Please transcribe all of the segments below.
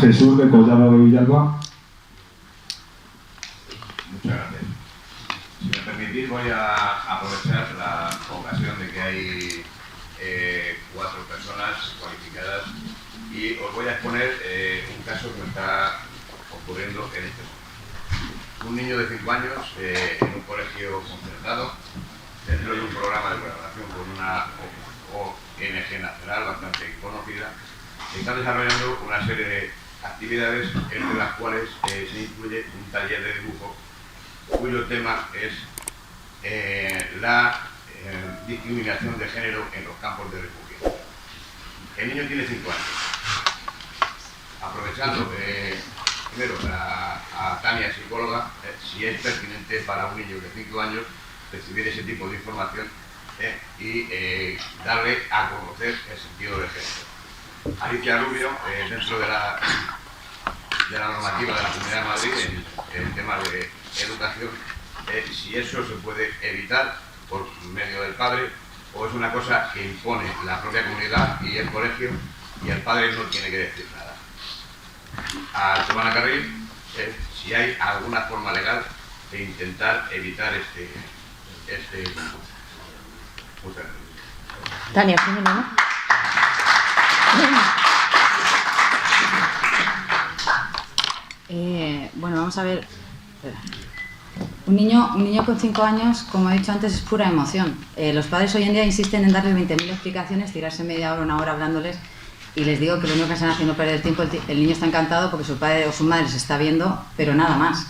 Jesús de Collado de Villalba. Muchas gracias. Si me permitís, voy a aprovechar la ocasión de que hay 4 personas cualificadas y os voy a exponer un caso que me está ocurriendo en este momento. Un niño de 5 años en un colegio concertado, dentro de un programa de colaboración con una ONG nacional bastante conocida, está desarrollando una serie de actividades entre las cuales se incluye un taller de dibujo cuyo tema es la discriminación de género en los campos de refugiados. El niño tiene 5 años. Aprovechando primero a Tania, psicóloga, si es pertinente para un niño de 5 años recibir ese tipo de información y darle a conocer el sentido de género. Alicia Rubio, dentro de la normativa de la Comunidad de Madrid, en el tema de educación, si eso se puede evitar por medio del padre o es una cosa que impone la propia comunidad y el colegio y el padre no tiene que decir nada. A Giovanna Carril, si hay alguna forma legal de intentar evitar este muchas gracias. Tania, primero, ¿no? Bueno, vamos a ver. Un niño con 5 años, como he dicho antes, es pura emoción. Los padres hoy en día insisten en darles 20.000 explicaciones, tirarse media hora, una hora hablándoles, y les digo que lo único que están haciendo es perder el tiempo. El niño está encantado porque su padre o su madre se está viendo, pero nada más.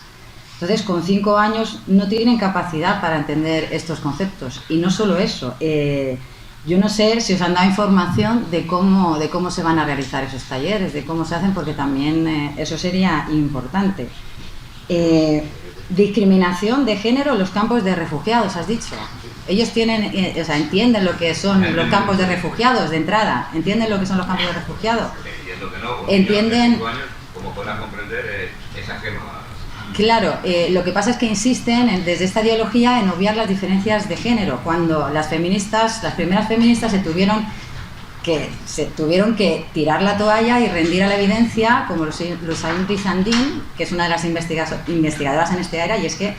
Entonces, con 5 años no tienen capacidad para entender estos conceptos. Y no solo eso, yo no sé si os han dado información de cómo se van a realizar esos talleres, de cómo se hacen, porque también eso sería importante. Discriminación de género en los campos de refugiados, has dicho. Ellos entienden lo que son los campos de refugiados de entrada, entienden lo que son los campos de refugiados. Entiendo que no, entienden. Como podrán comprender, es ajeno a... Claro, lo que pasa es que insisten desde esta ideología en obviar las diferencias de género, cuando las primeras feministas se tuvieron que tirar la toalla y rendir a la evidencia, como Lusain Rizandín, que es una de las investigadoras en este área, y es que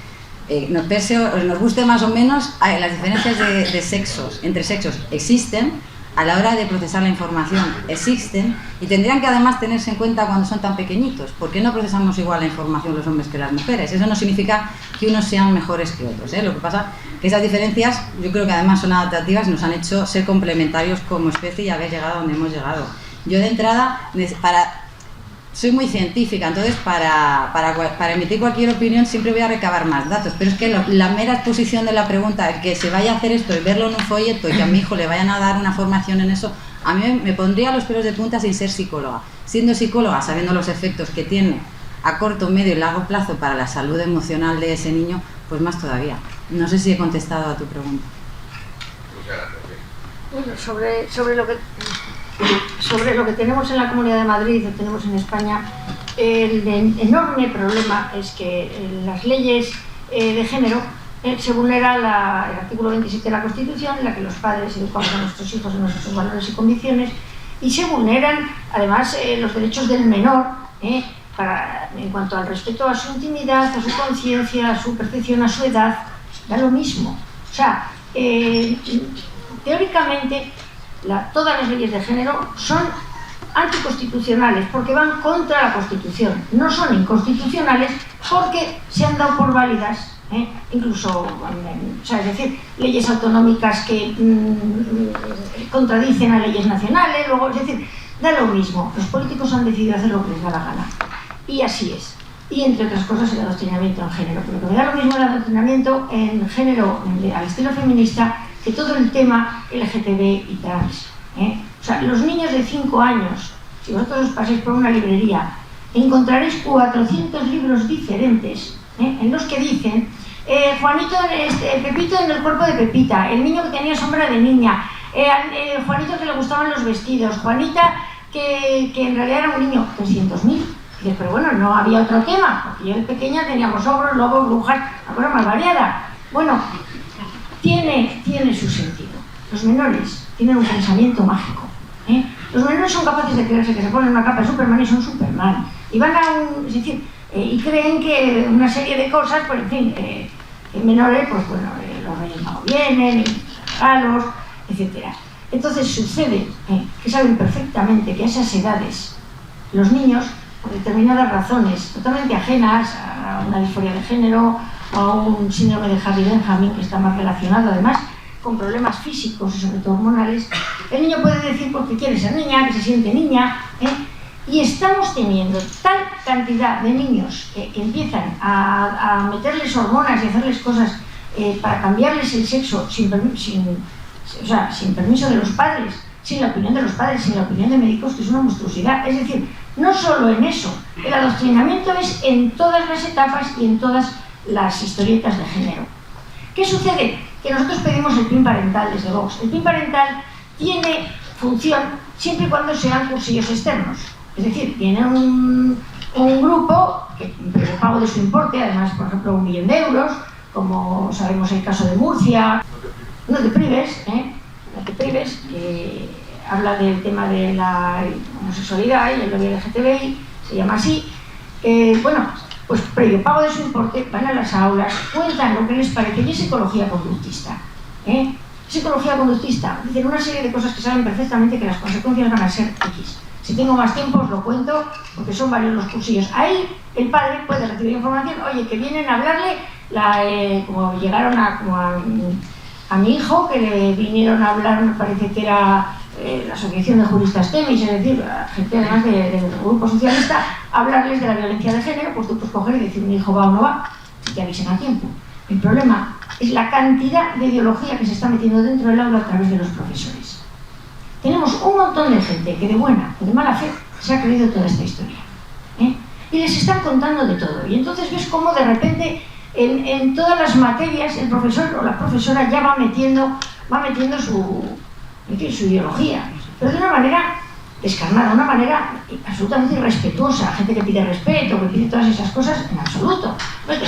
nos guste más o menos, las diferencias de sexos, entre sexos existen, a la hora de procesar la información existen, y tendrían que además tenerse en cuenta cuando son tan pequeñitos. ¿Por qué no procesamos igual la información los hombres que las mujeres? Eso no significa que unos sean mejores que otros, ¿eh? Lo que pasa es que esas diferencias yo creo que además son adaptativas y nos han hecho ser complementarios como especie y haber llegado a donde hemos llegado. Yo de entrada, soy muy científica, entonces para emitir cualquier opinión siempre voy a recabar más datos, pero es que la mera exposición de la pregunta, el que se vaya a hacer esto y verlo en un folleto y que a mi hijo le vayan a dar una formación en eso, a mí me pondría los pelos de punta sin ser psicóloga. Siendo psicóloga, sabiendo los efectos que tiene a corto, medio y largo plazo para la salud emocional de ese niño, pues más todavía. No sé si he contestado a tu pregunta. Muchas gracias. Bueno, sobre lo que tenemos en la Comunidad de Madrid, o tenemos en España, el enorme problema es que las leyes de género se vulnera el artículo 27 de la Constitución, en la que los padres educamos a nuestros hijos en nuestros valores y convicciones, y se vulneran además los derechos del menor en cuanto al respeto a su intimidad, a su conciencia, a su percepción, a su edad. Da lo mismo. O sea, teóricamente todas las leyes de género son anticonstitucionales porque van contra la Constitución, no son inconstitucionales porque se han dado por válidas, incluso, es decir, leyes autonómicas que contradicen a leyes nacionales, luego, es decir, da lo mismo, los políticos han decidido hacer lo que les da la gana, y así es. Y entre otras cosas el adoctrinamiento en género, pero que me da lo mismo el adoctrinamiento en género al estilo feminista que todo el tema LGTB y trans. O sea, los niños de 5 años, si vosotros os pasáis por una librería, encontraréis 400 libros diferentes en los que dicen Pepito en el cuerpo de Pepita, el niño que tenía sombra de niña, Juanito que le gustaban los vestidos, Juanita que en realidad era un niño, 300.000. Pero bueno, no había otro tema, porque yo de pequeña teníamos ogros, lobos, brujas, una cosa más variada. Bueno, tiene su sentido. Los menores tienen un pensamiento mágico, Los menores son capaces de creerse que se ponen una capa de Superman y son Superman. Y van a un... Es decir, y creen que una serie de cosas, pues en fin, menores, pues bueno, los Reyes Magos vienen, regalos, etc. Entonces sucede que saben perfectamente que a esas edades los niños, por determinadas razones totalmente ajenas a una disforia de género o a un síndrome de Hardy-Benjamin, que está más relacionado además con problemas físicos y sobre todo hormonales, el niño puede decir porque quiere ser niña, que se siente niña, y estamos teniendo tal cantidad de niños que empiezan a meterles hormonas y hacerles cosas para cambiarles el sexo sin permiso de los padres, sin la opinión de los padres, sin la opinión de médicos, que es una monstruosidad. Es decir, no solo en eso, el adoctrinamiento es en todas las etapas y en todas las historietas de género. ¿Qué sucede? Que nosotros pedimos el PIN parental desde Vox. El PIN parental tiene función siempre y cuando sean cursillos externos. Es decir, tiene un grupo que previo pago de su importe, además, por ejemplo, 1 millón de euros, como sabemos el caso de Murcia, no te prives, que habla del tema de la homosexualidad y el lobby LGTBI, se llama así. Bueno, pues previo pago de su importe, van a las aulas, cuentan lo que les parece, y es psicología conductista. Psicología conductista, dicen una serie de cosas que saben perfectamente que las consecuencias van a ser X. Si tengo más tiempo os lo cuento, porque son varios los cursillos. Ahí el padre puede recibir información, oye, que vienen a hablarle, como llegaron a mi hijo, que le vinieron a hablar, me parece que era la Asociación de Juristas Temis, es decir, gente además del grupo socialista, hablarles de la violencia de género, pues tú puedes coger y decir mi hijo va o no va, y te avisen a tiempo. El problema es la cantidad de ideología que se está metiendo dentro del aula a través de los profesores. Tenemos un montón de gente que de buena o de mala fe se ha creído toda esta historia. Y les están contando de todo. Y entonces ves cómo de repente en todas las materias el profesor o la profesora ya va metiendo su ideología, pero de una manera descarnada, una manera absolutamente irrespetuosa. Gente que pide respeto, que pide todas esas cosas, en absoluto. Pero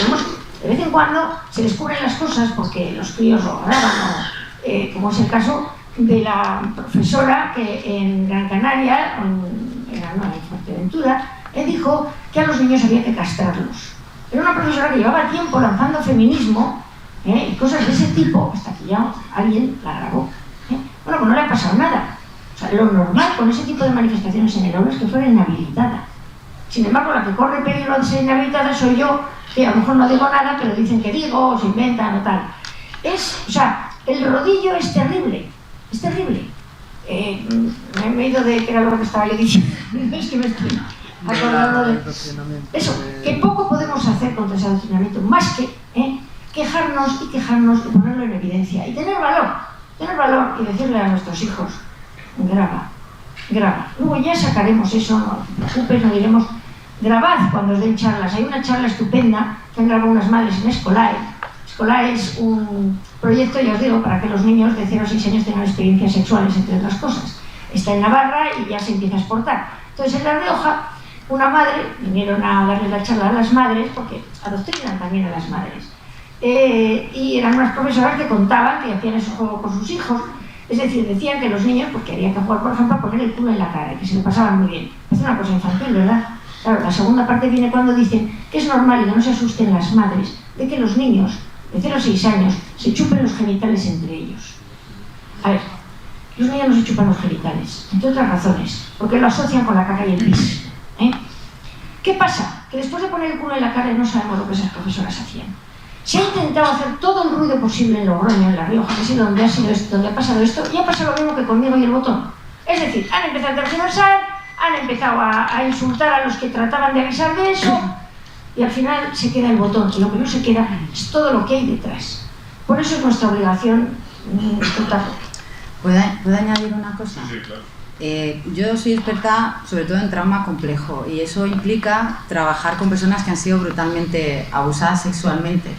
de vez en cuando se descubren las cosas porque los críos lo graban, como es el caso de la profesora que en Gran Canaria, en Fuerteventura, dijo que a los niños había que castrarlos. Era una profesora que llevaba tiempo lanzando feminismo y cosas de ese tipo, hasta que ya alguien la grabó. Bueno, pues no le ha pasado nada. O sea, lo normal con ese tipo de manifestaciones en el aula es que fuera inhabilitada. Sin embargo, la que corre peligro de ser inhabilitada soy yo, que a lo mejor no digo nada, pero dicen que digo, o se inventan o tal. O sea, el rodillo es terrible. Es terrible. Me he ido de que era lo que estaba yo diciendo. Es que me estoy acordando de eso. Que poco podemos hacer contra ese adoctrinamiento, más que quejarnos y ponerlo en evidencia. Y tener valor y decirle a nuestros hijos, graba. Luego ya sacaremos eso, no te preocupes, no diremos, grabad cuando os den charlas. Hay una charla estupenda que han grabado unas madres en Escolae. Escolae es un proyecto, ya os digo, para que los niños de 0 a 6 años tengan experiencias sexuales, entre otras cosas. Está en Navarra y ya se empieza a exportar. Entonces, en La Rioja, una madre, vinieron a darle la charla a las madres, porque adoctrinan también a las madres. Y eran unas profesoras que contaban que hacían ese juego con sus hijos. Es decir, decían que los niños, pues querían que jugar, por ejemplo, a poner el culo en la cara, y que se lo pasaban muy bien. Es una cosa infantil, ¿verdad? Claro, la segunda parte viene cuando dicen que es normal y que no se asusten las madres de que los niños de 0 a 6 años se chupen los genitales entre ellos. A ver, los niños no se chupan los genitales, entre otras razones, porque lo asocian con la caca y el pis. ¿Qué pasa? Que después de poner el culo en la cara no sabemos lo que esas profesoras hacían. Se ha intentado hacer todo el ruido posible en Logroño, en La Rioja, que es donde ha pasado esto, y ha pasado lo mismo que conmigo y el botón. Es decir, han empezado a tergiversar, han empezado a insultar a los que trataban de avisar de eso, y al final se queda el botón, y lo que no se queda es todo lo que hay detrás. Por eso es nuestra obligación contarlo. ¿Puedo añadir una cosa? Sí, claro. Yo soy experta sobre todo en trauma complejo, y eso implica trabajar con personas que han sido brutalmente abusadas sexualmente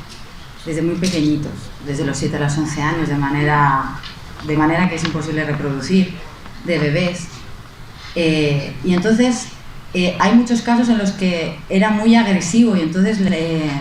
desde muy pequeñitos, desde los 7 a los 11 años, de manera que es imposible reproducir, de bebés. Y entonces hay muchos casos en los que era muy agresivo, y entonces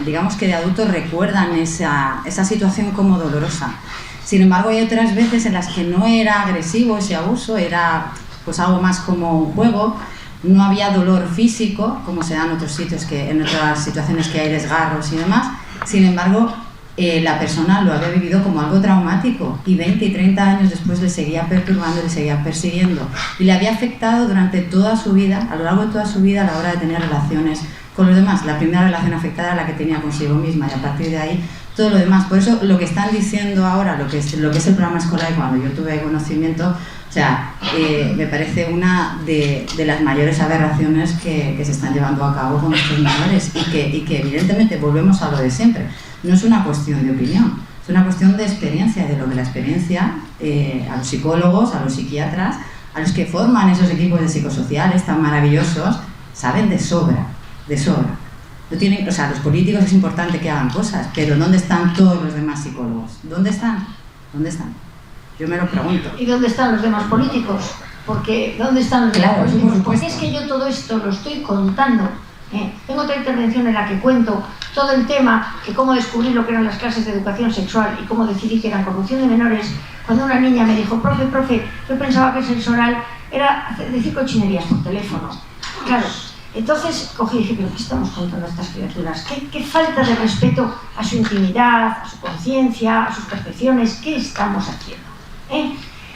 digamos que de adultos recuerdan esa situación como dolorosa. Sin embargo, hay otras veces en las que no era agresivo ese abuso, era pues algo más como un juego. No había dolor físico, como se da en otros sitios, en otras situaciones que hay desgarros y demás. Sin embargo, la persona lo había vivido como algo traumático y 20 y 30 años después le seguía perturbando, le seguía persiguiendo y le había afectado durante toda su vida, a lo largo de toda su vida, a la hora de tener relaciones con los demás. La primera relación afectada era la que tenía consigo misma y a partir de ahí todo lo demás. Por eso lo que están diciendo ahora, lo que es el programa escolar, cuando yo tuve conocimiento, o sea, me parece una de las mayores aberraciones que se están llevando a cabo con estos menores y que evidentemente volvemos a lo de siempre. No es una cuestión de opinión, es una cuestión de experiencia, de lo que la experiencia a los psicólogos, a los psiquiatras, a los que forman esos equipos de psicosociales tan maravillosos, saben de sobra, de sobra. No tienen, o sea, los políticos es importante que hagan cosas, pero ¿dónde están todos los demás psicólogos? ¿Dónde están? ¿Dónde están? Yo me lo pregunto. ¿Y dónde están los demás políticos? Porque ¿dónde están los demás políticos? Porque es que yo todo esto lo estoy contando. Tengo otra intervención en la que cuento todo el tema de cómo descubrir lo que eran las clases de educación sexual y cómo decidí que era corrupción de menores, cuando una niña me dijo, profe, yo pensaba que el sexo oral era decir cochinerías por teléfono. Claro, entonces cogí y dije, pero ¿qué estamos contando a estas criaturas? ¿Qué falta de respeto a su intimidad, a su conciencia, a sus percepciones? ¿Qué estamos haciendo?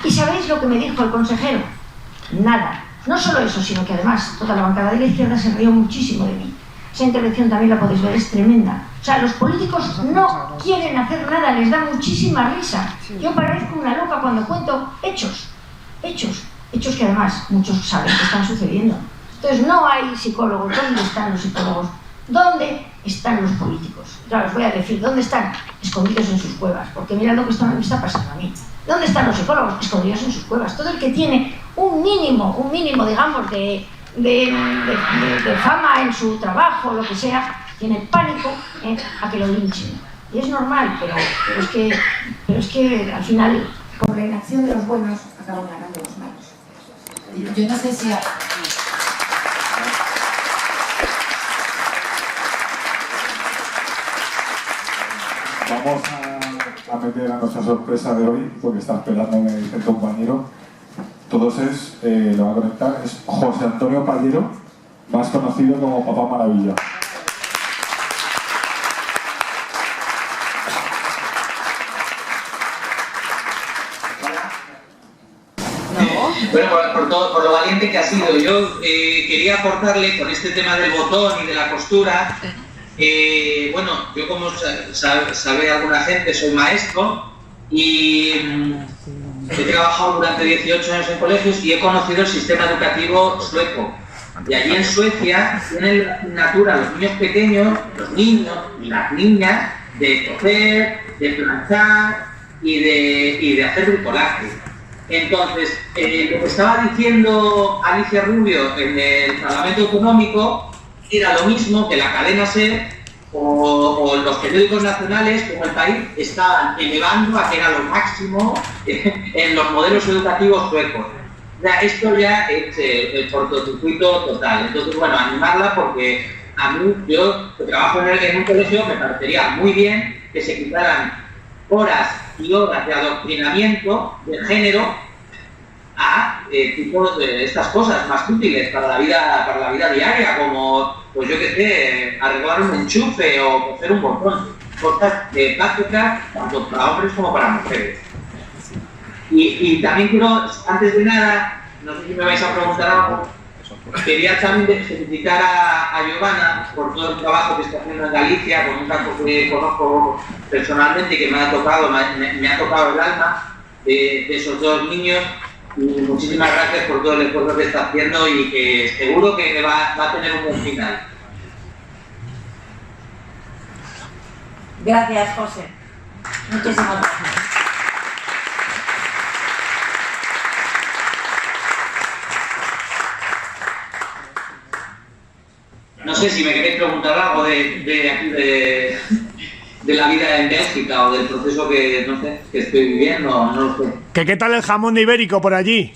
¿Y sabéis lo que me dijo el consejero? Nada. No solo eso, sino que además toda la bancada de la izquierda se rió muchísimo de mí. Esa intervención también la podéis ver, es tremenda. O sea, los políticos no quieren hacer nada, les da muchísima risa. Yo parezco una loca cuando cuento hechos que además muchos saben que están sucediendo. Entonces no hay psicólogos. ¿Dónde están los psicólogos? ¿Dónde están los políticos? Claro, os voy a decir, ¿dónde están? Escondidos en sus cuevas, porque mirad lo que me está pasando a mí. ¿Dónde están los psicólogos? Escondidos en sus cuevas. Todo el que tiene un mínimo, digamos, de fama en su trabajo, lo que sea, tiene pánico a que lo linchen. Y es normal, pero es que al final, por la inacción de los buenos, acaban ganando los malos. Yo no sé si... Vamos a meter a nuestra sorpresa de hoy, porque está esperándome el compañero. Todos lo va a conectar, es José Antonio Pallero, más conocido como Papá Maravilla. Bueno, por lo valiente que ha sido, yo quería aportarle con este tema del botón y de la costura. Bueno, yo como sabe alguna gente, soy maestro y he trabajado durante 18 años en colegios y he conocido el sistema educativo sueco. Y allí en Suecia tienen la asignatura a los niños pequeños, los niños y las niñas, de coser, de planchar y de hacer bricolaje. Entonces, lo que estaba diciendo Alicia Rubio en el Parlamento Autonómico era lo mismo que la cadena SER o los periódicos nacionales como El País estaban elevando a que era lo máximo en los modelos educativos suecos. O sea, esto ya es el cortocircuito total. Entonces, bueno, animarla porque a mí, yo que trabajo en un colegio, me parecería muy bien que se quitaran horas y horas de adoctrinamiento de género a tipos de estas cosas más útiles para la vida diaria, como, pues yo qué sé, arreglar un enchufe o coser un botón, cosas básicas tanto para hombres como para mujeres. Y también quiero, antes de nada, no sé si me vais a preguntar algo, quería también felicitar a Giovanna por todo el trabajo que está haciendo en Galicia, con un campo que conozco personalmente y que me ha tocado el alma de esos dos niños. Y muchísimas gracias por todo el esfuerzo que está haciendo y que seguro que va a tener un buen final. Gracias, José. Muchísimas gracias. No sé si me queréis preguntar algo de la vida en Bélgica o del proceso que, no sé, que estoy viviendo, no lo sé. ¿Qué tal el jamón ibérico por allí?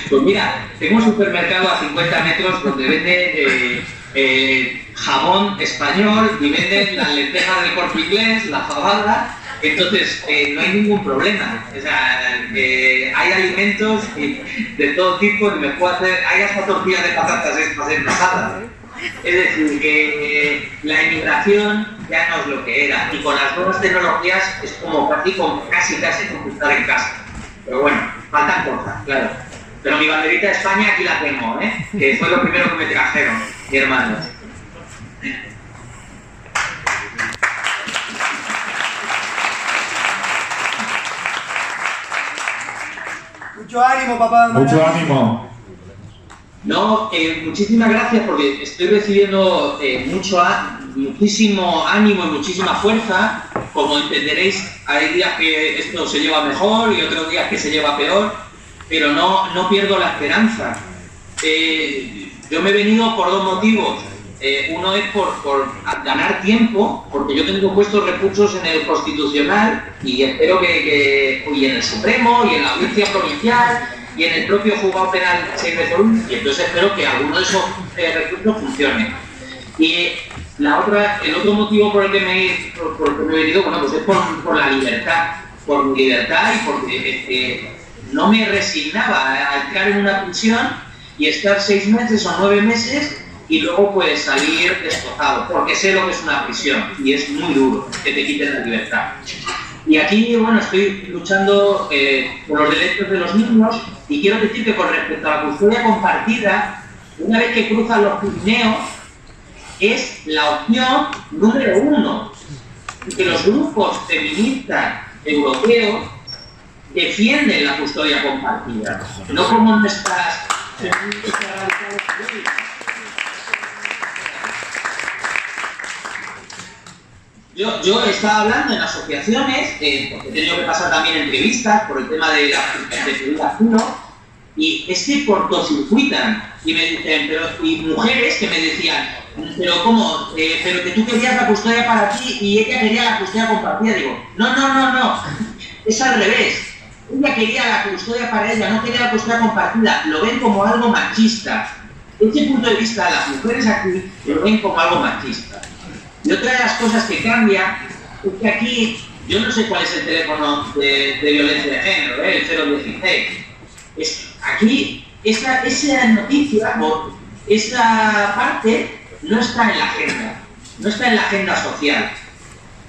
Pues mira, tengo un supermercado a 50 metros donde vende jamón español y venden las lentejas del Corte Inglés, la fabada Entonces, no hay ningún problema. O sea, hay alimentos de todo tipo, y me puedo hacer, hay hasta tortillas de patatas envasadas. Es decir, que la inmigración ya no es lo que era, y con las nuevas tecnologías es como casi conquistar en casa. Pero bueno, faltan cosas, claro. Pero mi banderita de España aquí la tengo, que fue lo primero que me trajeron, mi hermano. Mucho ánimo, papá. Mucho ánimo. No, muchísimas gracias, porque estoy recibiendo muchísimo ánimo y muchísima fuerza. Como entenderéis, hay días que esto se lleva mejor y otros días que se lleva peor, pero no pierdo la esperanza. Yo me he venido por dos motivos. Uno es por ganar tiempo, porque yo tengo puestos recursos en el Constitucional y espero y en el Supremo y en la Audiencia Provincial y en el propio Juzgado Penal 6 de Colón, y entonces espero que alguno de esos recursos funcione. Y el otro motivo por el que me he venido, bueno, pues es por la libertad, por mi libertad, y porque no me resignaba a entrar en una prisión y estar 6 meses o 9 meses y luego pues salir destrozado, porque sé lo que es una prisión y es muy duro que te quiten la libertad. Y aquí, bueno, estoy luchando por los derechos de los niños, y quiero decir que con respecto a la custodia compartida, una vez que cruzan los Pirineos, es la opción número 1, y que los grupos feministas europeos defienden la custodia compartida, no como nuestras feministas radicales. Yo estaba hablando en asociaciones, porque he tenido que pasar también entrevistas por el tema de la y es que cortocircuitan, y me dicen, y mujeres que me decían, pero ¿cómo? Pero que tú querías la custodia para ti y ella quería la custodia compartida. Digo, no, es al revés. Ella quería la custodia para ella, no quería la custodia compartida. Lo ven como algo machista. Ese punto de vista de las mujeres aquí lo ven como algo machista. Y otra de las cosas que cambia es que aquí, yo no sé cuál es el teléfono de violencia de género, el 016. Aquí, esa noticia, o esa parte, no está en la agenda, no está en la agenda social.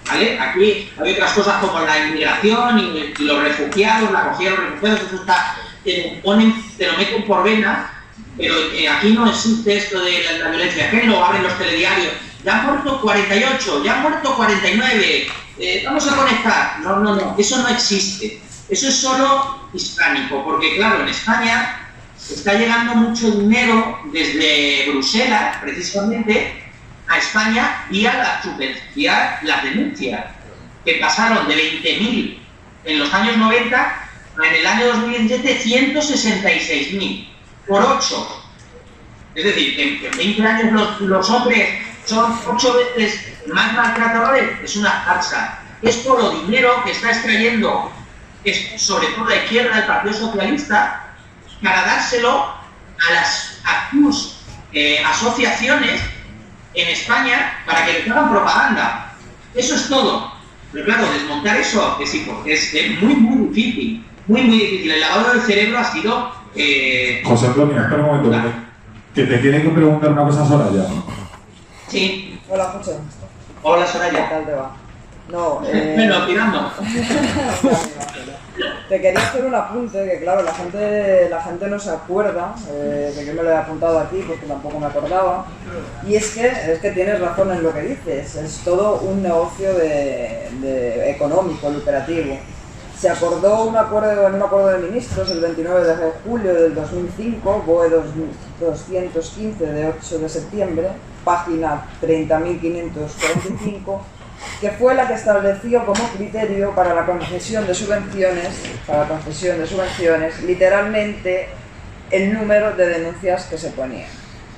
¿Vale? Aquí hay otras cosas como la inmigración y los refugiados, la acogida de los refugiados, eso está, te lo meten por vena, pero aquí no existe esto de la violencia de género. Abren los telediarios, ya han muerto 48, ya han muerto 49, vamos a conectar. No, eso no existe. Eso es solo hispánico, porque claro, en España está llegando mucho dinero desde Bruselas, precisamente, a España vía las denuncias, que pasaron de 20.000 en los años 90 en el año 2017 166.000, por 8. Es decir, que en 20 años los hombres son 8 veces más maltratadores. Es una farsa. Es por lo dinero que está extrayendo, sobre todo la izquierda del Partido Socialista, para dárselo a las asociaciones en España para que les hagan propaganda. Eso es todo. Pero claro, desmontar eso es muy, muy difícil. Muy, muy difícil. El lavado del cerebro ha sido... José Antonio, espera un momento. Que te tienen que preguntar una cosa, Soraya. Sí. Hola, José. Hola, Soraya. ¿Qué tal te va? No, Bueno, tirando. Te quería hacer un apunte, que claro, la gente no se acuerda, que yo me lo he apuntado aquí porque tampoco me acordaba, y es que tienes razón en lo que dices, es todo un negocio económico, lucrativo. Se acordó en un acuerdo de ministros el 29 de julio del 2005, BOE 215 de 8 de septiembre, página 30.545, que fue la que estableció como criterio para la concesión de subvenciones, literalmente el número de denuncias que se ponían.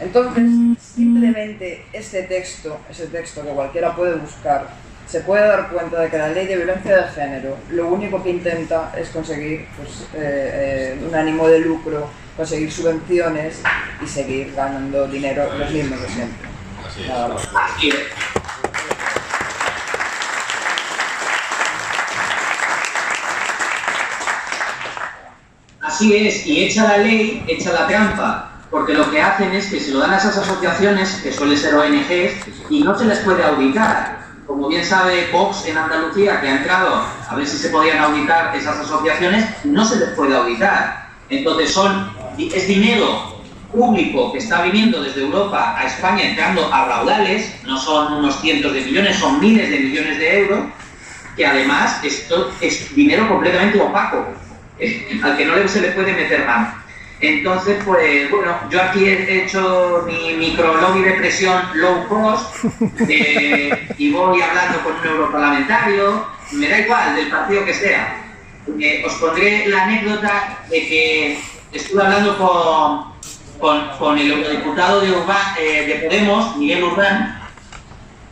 Entonces, simplemente ese texto que cualquiera puede buscar, se puede dar cuenta de que la ley de violencia de género lo único que intenta es conseguir un ánimo de lucro, conseguir subvenciones y seguir ganando dinero los mismos de siempre. Nada más. Así es, y echa la ley, echa la trampa, porque lo que hacen es que se lo dan a esas asociaciones, que suelen ser ONGs, y no se les puede auditar. Como bien sabe Vox en Andalucía, que ha entrado a ver si se podían auditar esas asociaciones, no se les puede auditar. Entonces es dinero público que está viniendo desde Europa a España entrando a raudales, no son unos cientos de millones, son miles de millones de euros, que además esto es dinero completamente opaco, al que no se le puede meter mano. Entonces, pues bueno, yo aquí he hecho mi microlobby de presión low cost y voy hablando con un europarlamentario, me da igual, del partido que sea. Os pondré la anécdota de que estuve hablando con el eurodiputado de Podemos, Miguel Urbán,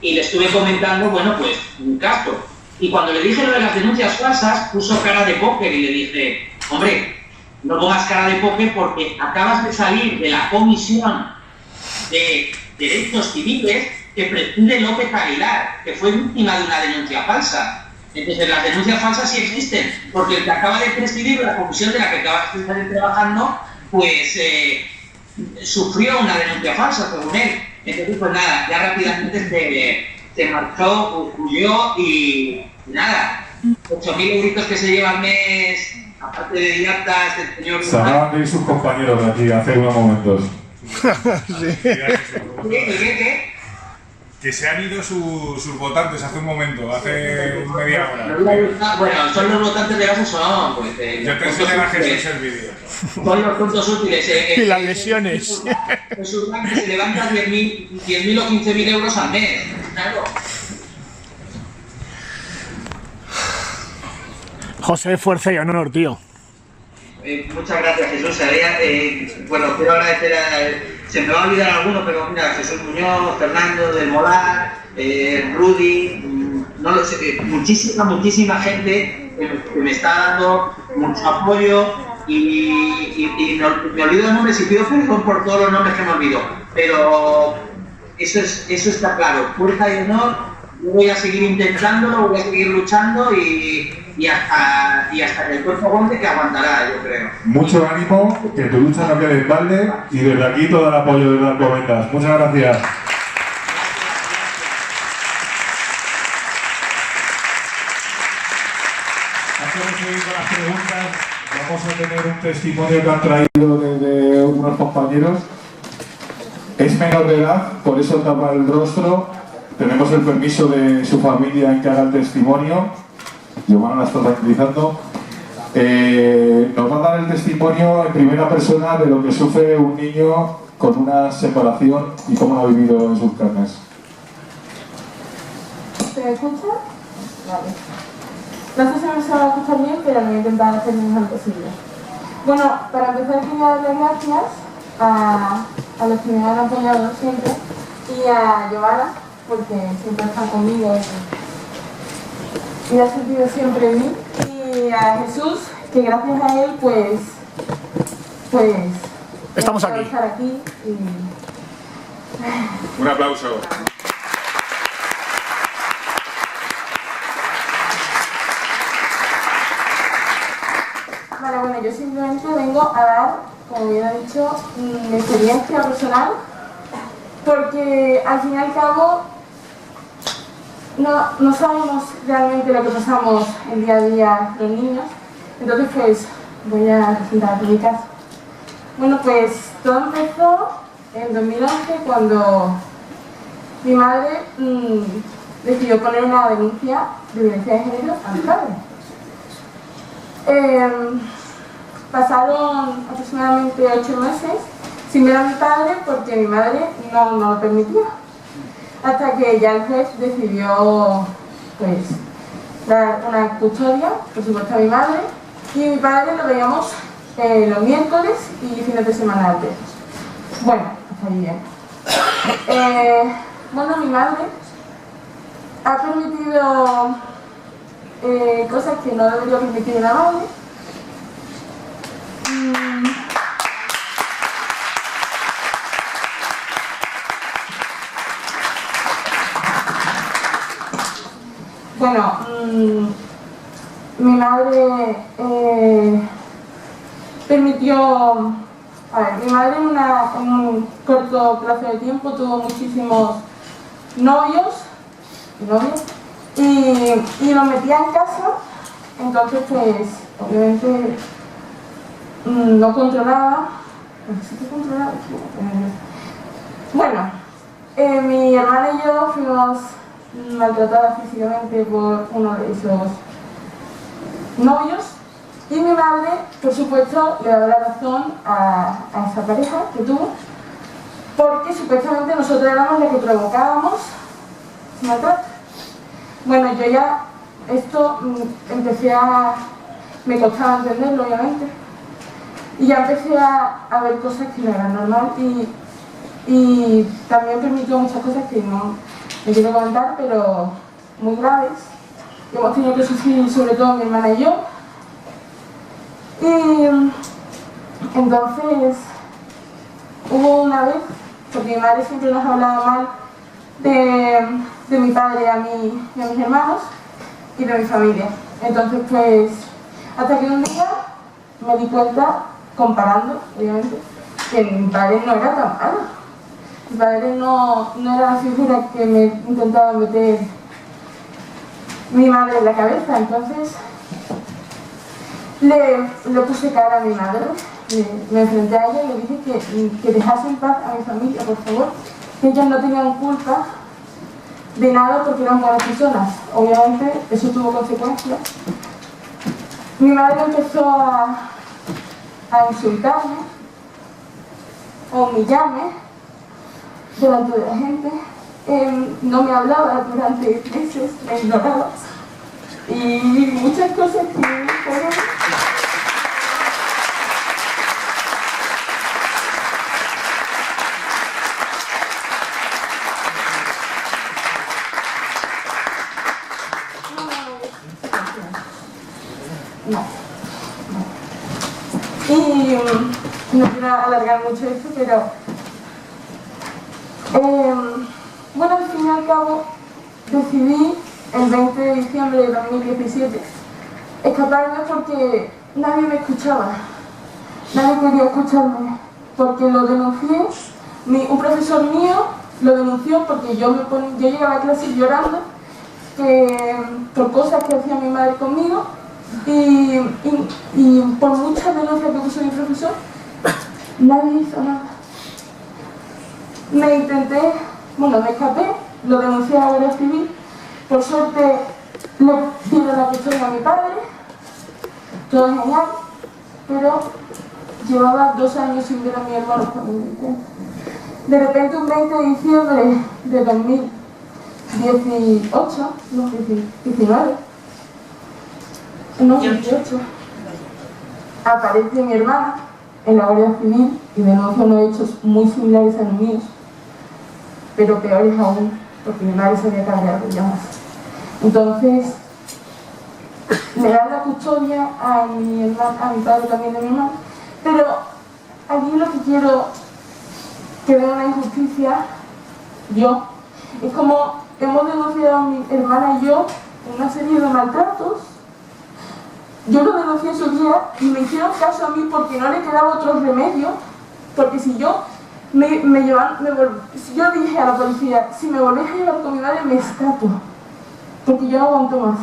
y le estuve comentando, bueno, pues un caso. Y cuando le dije lo de las denuncias falsas, puso cara de póker y le dije, hombre, no pongas cara de póker porque acabas de salir de la Comisión de Derechos Civiles que preside López Aguilar, que fue víctima de una denuncia falsa. Entonces, las denuncias falsas sí existen, porque el que acaba de presidir la comisión de la que acabas de estar trabajando, pues sufrió una denuncia falsa, según él. Entonces, pues nada, ya rápidamente se marchó, huyó y nada, 8.000 euritos que se lleva al mes, aparte de dietas del señor... Se acaban de ir sus compañeros de aquí hace unos momentos. Sí. ¿Qué? Que se han ido sus votantes hace un momento, hace media hora. Bueno, son los votantes de base, son... Pues, yo te enseñaré a Jesús el vídeo. Son los puntos útiles. Y las lesiones. Jesús que se levanta 10.000 o 15.000 euros al mes. Claro. José, fuerza y honor, tío. Muchas gracias, Jesús. Bueno, quiero agradecer se me va a olvidar alguno, pero mira, Jesús Muñoz, Fernando del Molar, Rudy, no lo sé, muchísima gente que me está dando mucho apoyo y me olvido de nombres y pido perdón por todos los nombres que me olvido, pero eso está claro, fuerza y honor. Yo voy a seguir intentándolo, voy a seguir luchando y hasta que el cuerpo aguante, que aguantará, yo creo. Mucho ánimo, que tu lucha no quede en balde y desde aquí todo el apoyo de Alcobendas. Muchas gracias. Antes de seguir con las preguntas, vamos a tener un testimonio que han traído de unos compañeros. Es menor de edad, por eso tapa el rostro. Tenemos el permiso de su familia en que haga el testimonio. Giovanna la está tranquilizando. Nos va a dar el testimonio en primera persona de lo que sufre un niño con una separación y cómo lo ha vivido en sus carnes. ¿Se escucha? Vale. No sé si me se va a escuchar bien, pero lo voy a intentar hacer lo mejor posible. Bueno, para empezar quería darle gracias a los que me han apoyado siempre y a Giovanna, porque siempre están conmigo y ha sentido siempre en mí, y a Jesús, que gracias a él pues estamos aquí. Estar aquí y... Un aplauso. Vale, bueno, yo simplemente vengo a dar, como bien he dicho, mi experiencia personal, porque al fin y al cabo no sabemos realmente lo que pasamos el día a día los niños, entonces pues voy a presentar mi caso. Bueno, pues todo empezó en 2011 cuando mi madre decidió poner una denuncia de violencia de género a mi padre. Pasaron aproximadamente 8 meses sin ver a mi padre porque mi madre no lo permitía. Hasta que ya el juez decidió pues dar una custodia, por supuesto, a mi madre, y mi padre lo veíamos los miércoles y fines de semana antes. Bueno, hasta ahí bien. Bueno, mi madre ha permitido cosas que no debería permitir una madre. Bueno, mi madre permitió... A ver, mi madre en un corto plazo de tiempo tuvo muchísimos novios y los metía en casa, entonces pues obviamente no controlaba. ¿Sí que controlaba? Bueno, mi hermana y yo fuimos maltratadas físicamente por uno de esos novios y mi madre, por supuesto, le daba la razón a esa pareja que tuvo, porque supuestamente nosotros éramos las que provocábamos ese maltrato. Bueno, yo ya esto me costaba entenderlo, obviamente, y ya empecé a ver cosas que no eran normal y también permitió muchas cosas que no me quiero comentar, pero muy graves, que hemos tenido que sufrir sobre todo mi hermana y yo. Y entonces hubo una vez, porque mi madre siempre nos hablaba mal de mi padre a mí y a mis hermanos y de mi familia. Entonces pues hasta que un día me di cuenta, comparando obviamente, que mi padre no era tan malo. Mi padre no era la figura que me intentaba meter mi madre en la cabeza. Entonces le puse cara a mi madre, me enfrenté a ella y le dije que dejase en paz a mi familia, por favor, que ellos no tenían culpa de nada porque eran buenas personas. Obviamente eso tuvo consecuencias. Mi madre empezó a insultarme, a humillarme delante de la gente, no me hablaba durante meses, me ignoraba y muchas cosas que fueron... Y no quiero alargar mucho esto, pero bueno, al fin y al cabo decidí el 20 de diciembre de 2017 escaparme porque nadie me escuchaba, nadie quería escucharme, porque lo denuncié, un profesor mío lo denunció porque yo llegaba a clase llorando por cosas que hacía mi madre conmigo. Y por muchas denuncias que puso mi profesor, nadie hizo nada. Me escapé, lo denuncié a la Guardia Civil, por suerte le dieron la custodia a mi padre, todo genial, pero llevaba 2 años sin ver a mi hermano cuando me di cuenta. De repente un 20 de diciembre de 2018, no, 19, no, 18, aparece mi hermana en la Guardia Civil y denuncia unos hechos muy similares a los míos, pero peores aún, porque mi madre se había cabreado ya más. Entonces, me dan la custodia a mi padre también de mi hermana, pero aquí lo que quiero que vea una injusticia, es como hemos denunciado a mi hermana y yo una serie de maltratos. Yo lo denuncié en su día y me hicieron caso a mí porque no le quedaba otro remedio, porque si yo si yo dije a la policía, si me volvéis a llevar con mi madre me escapo, porque yo no aguanto más.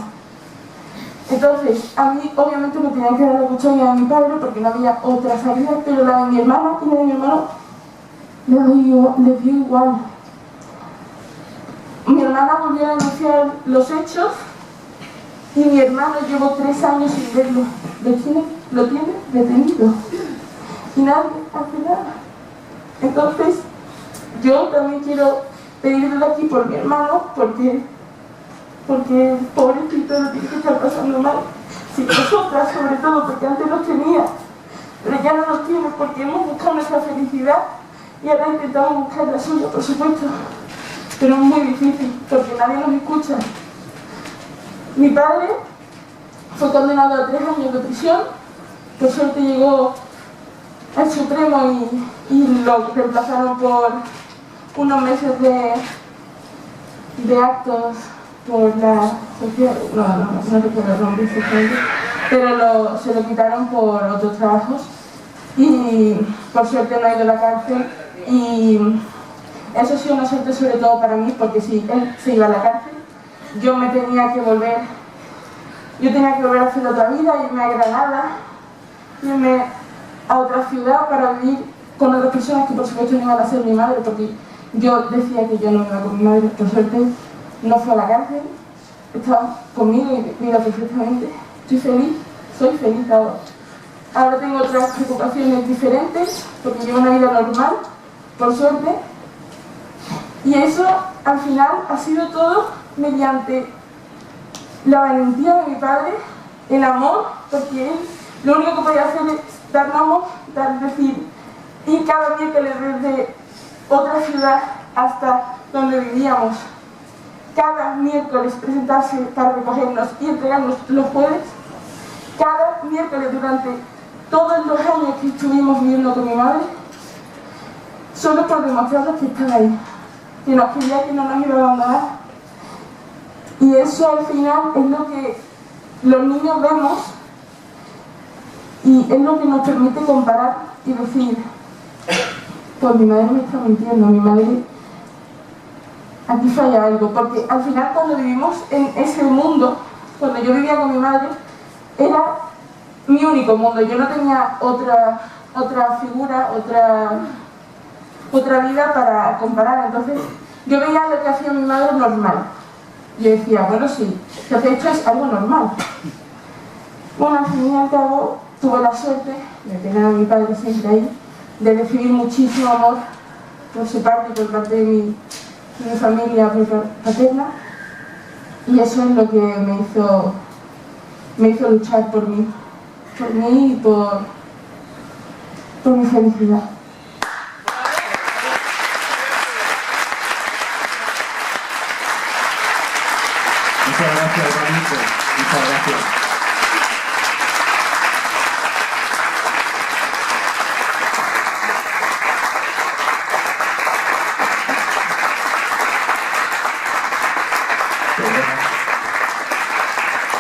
Entonces, a mí obviamente me tenían que dar la custodia de mi padre porque no había otra salida, pero la de mi hermana y la de mi hermano les dio igual. Mi hermana volvió a denunciar los hechos y mi hermano llevó 3 años sin verlo. Lo tiene detenido y nadie hace nada. Entonces, yo también quiero pedirle aquí por mi hermano, porque pobrecito lo tiene que estar pasando mal. Si nosotras, sobre todo, porque antes los tenía, pero ya no los tiene porque hemos buscado nuestra felicidad y ahora intentamos buscar la suya, por supuesto. Pero es muy difícil, porque nadie nos escucha. Mi padre fue condenado a 3 años de prisión, por suerte llegó al Supremo y lo reemplazaron por unos meses de actos por la sociedad, no recuerdo el nombre exactamente, pero se lo quitaron por otros trabajos. y por suerte no ha ido a la cárcel, y eso ha sido una suerte sobre todo para mí, porque si él se iba a la cárcel, yo tenía que volver a hacer otra vida, irme a Granada, irme a otra ciudad para vivir con otras personas que por supuesto no iban a ser mi madre, porque yo decía que yo no iba con mi madre. Por suerte no fue a la cárcel, estaba conmigo y me cuida perfectamente. Estoy feliz, soy feliz ahora. Ahora tengo otras preocupaciones diferentes, porque llevo una vida normal, por suerte. Y eso, al final, ha sido todo mediante la valentía de mi padre, el amor, porque él lo único que podía hacer es darnos amor, decir, ir cada miércoles desde otra ciudad hasta donde vivíamos, cada miércoles presentarse para recogernos y entregarnos los jueves, cada miércoles durante todos los años que estuvimos viviendo con mi madre, solo por demostrarnos que estaba ahí, que nos quería, que no nos iba a abandonar. Y eso al final es lo que los niños vemos y es lo que nos permite comparar y decir, pues mi madre me está mintiendo, mi madre, aquí falla algo, porque al final cuando vivimos en ese mundo, cuando yo vivía con mi madre, era mi único mundo, yo no tenía otra figura, otra vida para comparar. Entonces yo veía lo que hacía mi madre normal. Yo decía, bueno, sí, lo que he hecho es algo normal. Bueno, al fin y al cabo tuve la suerte de tener a mi padre siempre ahí, de recibir muchísimo amor por su parte y por parte de mi familia paterna, y eso es lo que me hizo luchar por mí y por mi felicidad. Muchas gracias, Juanito. Muchas gracias.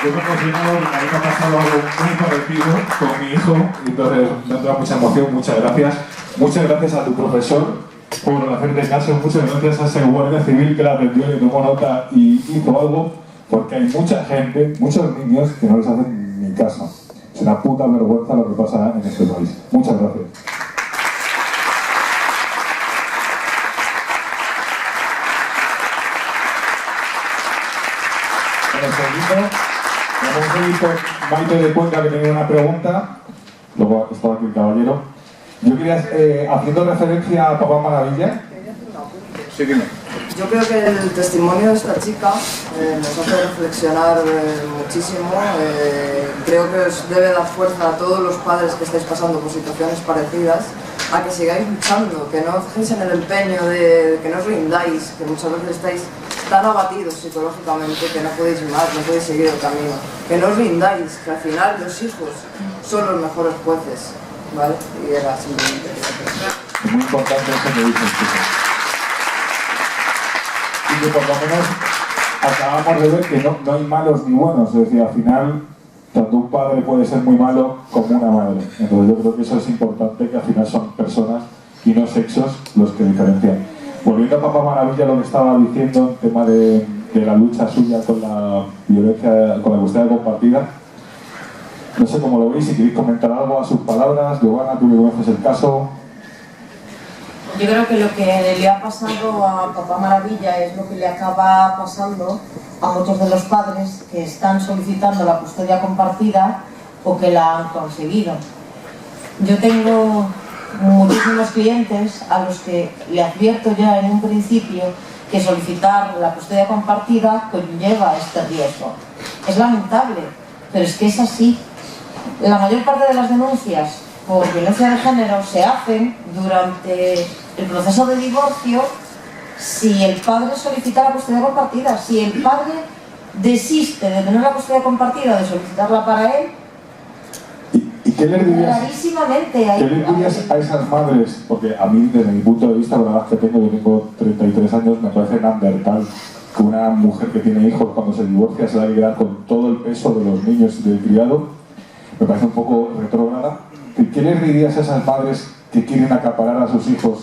Yo me he emocionado porque a mí me ha pasado algo muy parecido con mi hijo y entonces me ha dado mucha emoción. Muchas gracias. Muchas gracias a tu profesor por hacerte caso. Muchas gracias a ese guardia civil que la atendió, le tomó nota y hizo algo, porque hay mucha gente, muchos niños que no les hacen ni caso. Es una puta vergüenza lo que pasa en este país. Muchas gracias. Vamos a seguir con Maite de Cuenca, que tenía una pregunta. Luego estaba aquí el caballero. Yo quería, haciendo referencia a Papá Maravilla. Sí, dime. Yo creo que el testimonio de esta chica nos hace reflexionar muchísimo. Creo que os debe dar fuerza a todos los padres que estáis pasando por situaciones parecidas, a que sigáis luchando, que no os dejéis en el empeño de que no os rindáis, que muchas veces estáis tan abatidos psicológicamente que no podéis más, no podéis seguir el camino. Que no os rindáis, que al final los hijos son los mejores jueces, ¿vale? Y era simplemente eso. Es muy importante eso que dices, chicos. Y que por lo menos acabamos de ver que no hay malos ni buenos, es decir, al final tanto un padre puede ser muy malo como una madre. Entonces yo creo que eso es importante, que al final son personas y no sexos los que diferencian. Volviendo a Papá Maravilla, lo que estaba diciendo en tema de la lucha suya con la violencia, con la custodia compartida, no sé cómo lo veis, si queréis comentar algo a sus palabras. Giovanna, tú que conoces el caso. Yo creo que lo que le ha pasado a Papá Maravilla es lo que le acaba pasando a muchos de los padres que están solicitando la custodia compartida o que la han conseguido. Yo tengo muchísimos clientes a los que le advierto ya en un principio que solicitar la custodia compartida conlleva este riesgo. Es lamentable, pero es que es así. La mayor parte de las denuncias por violencia de género se hacen durante el proceso de divorcio si el padre solicita la custodia compartida. Si el padre desiste de tener la custodia compartida, de solicitarla para él, ¿y qué les dirías, clarísimamente ¿qué les dirías a esas madres? Porque a mí, desde mi punto de vista, la verdad es que yo tengo 33 años, me parece neandertal que una mujer que tiene hijos cuando se divorcia se va a quedar con todo el peso de los niños y del criado. Me parece un poco retrógrada. ¿qué les dirías a esas madres que quieren acaparar a sus hijos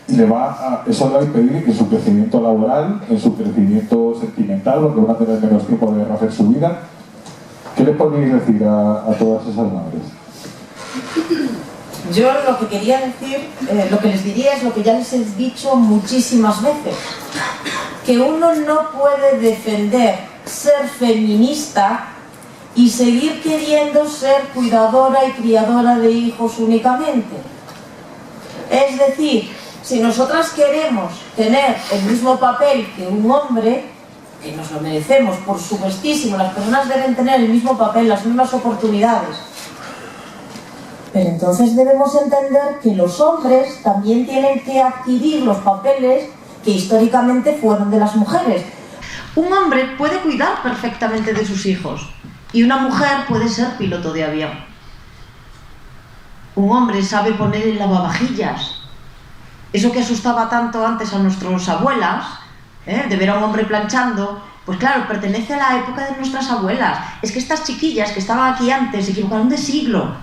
y eso le va a impedir en su crecimiento laboral, en su crecimiento sentimental, porque van a tener menos tiempo de hacer su vida? ¿Qué les podríais decir a todas esas madres? Yo lo que quería decir, lo que les diría es lo que ya les he dicho muchísimas veces, que uno no puede defender ser feminista y seguir queriendo ser cuidadora y criadora de hijos únicamente. Es decir, si nosotras queremos tener el mismo papel que un hombre, que nos lo merecemos por supuestísimo, las personas deben tener el mismo papel, las mismas oportunidades. Pero entonces debemos entender que los hombres también tienen que adquirir los papeles que históricamente fueron de las mujeres. Un hombre puede cuidar perfectamente de sus hijos y una mujer puede ser piloto de avión. Un hombre sabe poner el lavavajillas. Eso que asustaba tanto antes a nuestras abuelas, de ver a un hombre planchando, pues claro, pertenece a la época de nuestras abuelas. Es que estas chiquillas que estaban aquí antes se equivocaron de siglo.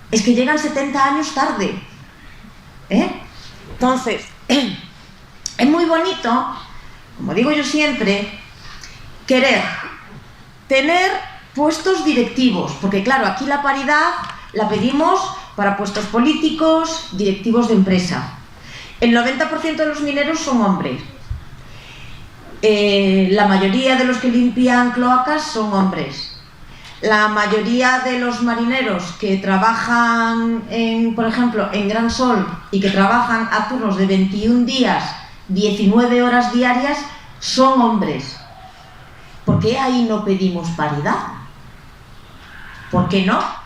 Es que llegan 70 años tarde. Entonces, es muy bonito, como digo yo siempre, querer tener puestos directivos, porque claro, aquí la paridad la pedimos para puestos políticos, directivos de empresa. El 90% de los mineros son hombres. La mayoría de los que limpian cloacas son hombres. La mayoría de los marineros que trabajan, por ejemplo, en Gran Sol y que trabajan a turnos de 21 días, 19 horas diarias, son hombres. ¿Por qué ahí no pedimos paridad? ¿Por qué no?